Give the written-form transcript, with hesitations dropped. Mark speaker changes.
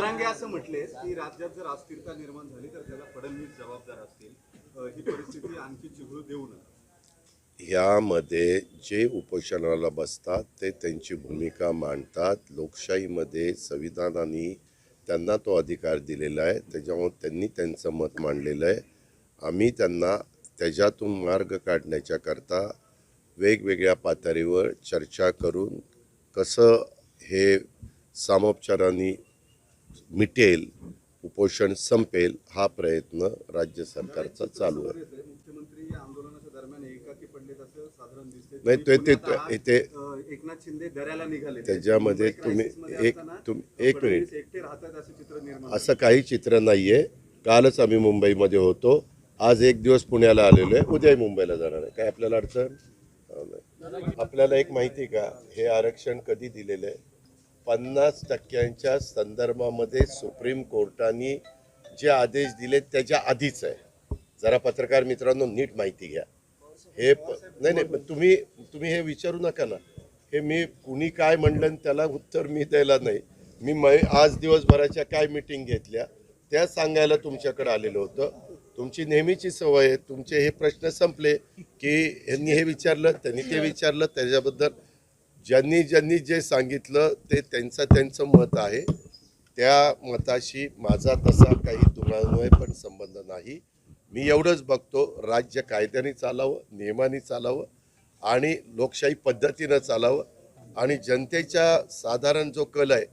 Speaker 1: जरांगे असं म्हटले की राज्यात जर अस्थिरता निर्माण झाली तर त्याला फडणवीस जबाबदार असतील. ही परिस्थिती आणखी चिघळू देऊ नका.
Speaker 2: यामध्ये जे उपोषणाला बसतात ते त्यांची भूमिका मांडतात. लोकशाहीमध्ये संविधानाने त्यांना तो अधिकार दिलेला आहे, त्याच्यामुळे त्यांनी त्यांचं मत मांडलेलं आहे. आम्ही त्यांना त्याच्यातून मार्ग काढण्याच्या करता वेगवेगळ्या पातळीवर चर्चा करून कसं हे सामोपचाराने मिटेल, उपोषण संपेल, हा प्रयत्न राज्य सरकारचा चालू आहे.
Speaker 1: मुख्यमंत्री या आंदोलनाच्या दरम्यान एकाकी पडलेत असं साधारण दिसते.
Speaker 2: नाही ते
Speaker 1: एकनाथ शिंदे दर्याला निघाले.
Speaker 2: त्याच्यामध्ये तुम्ही एक मिनिट,
Speaker 1: एकटे राहतात असं चित्र निर्माण.
Speaker 2: असं काही चित्र नाही आहे. कालच आम्ही मुंबईमध्ये होतो, आज एक दिवस पुण्याला आलेलो आहे, उद्याही मुंबईला जाणार आहे. काय आपल्याला अडचण नाही. आपल्याला एक माहिती का, हे आरक्षण कधी दिलेलं आहे? 50% संदर्भामध्ये सुप्रीम कोर्टाने जे आदेश दिले त्याच्या आधीच आहे. जरा पत्रकार मित्रांनो नीट माहिती घ्या. हे नाही तुम्ही हे विचारू नका ना. हे मी कुणी काय म्हणलं त्याला उत्तर मी द्यायला नाही. मी आज दिवसभराच्या काय मीटिंग घेतल्या त्या सांगायला तुमच्याकडे आलेलं होतं. तुमची नेहमीची सवय आहे, तुमचे हे प्रश्न संपले की यांनी हे विचारलं, त्यांनी ते विचारलं, त्याच्याबद्दल ज्यांनी जे सांगितलं ते त्यांचं मत आहे. त्या मताशी माझा तसा काही दुरान्वय पण संबंध नाही. मी एवढंच बघतो, राज्य कायद्याने चालावं, नियमाने चालावं आणि लोकशाही पद्धतीनं चालावं आणि जनतेच्या साधारण जो कल आहे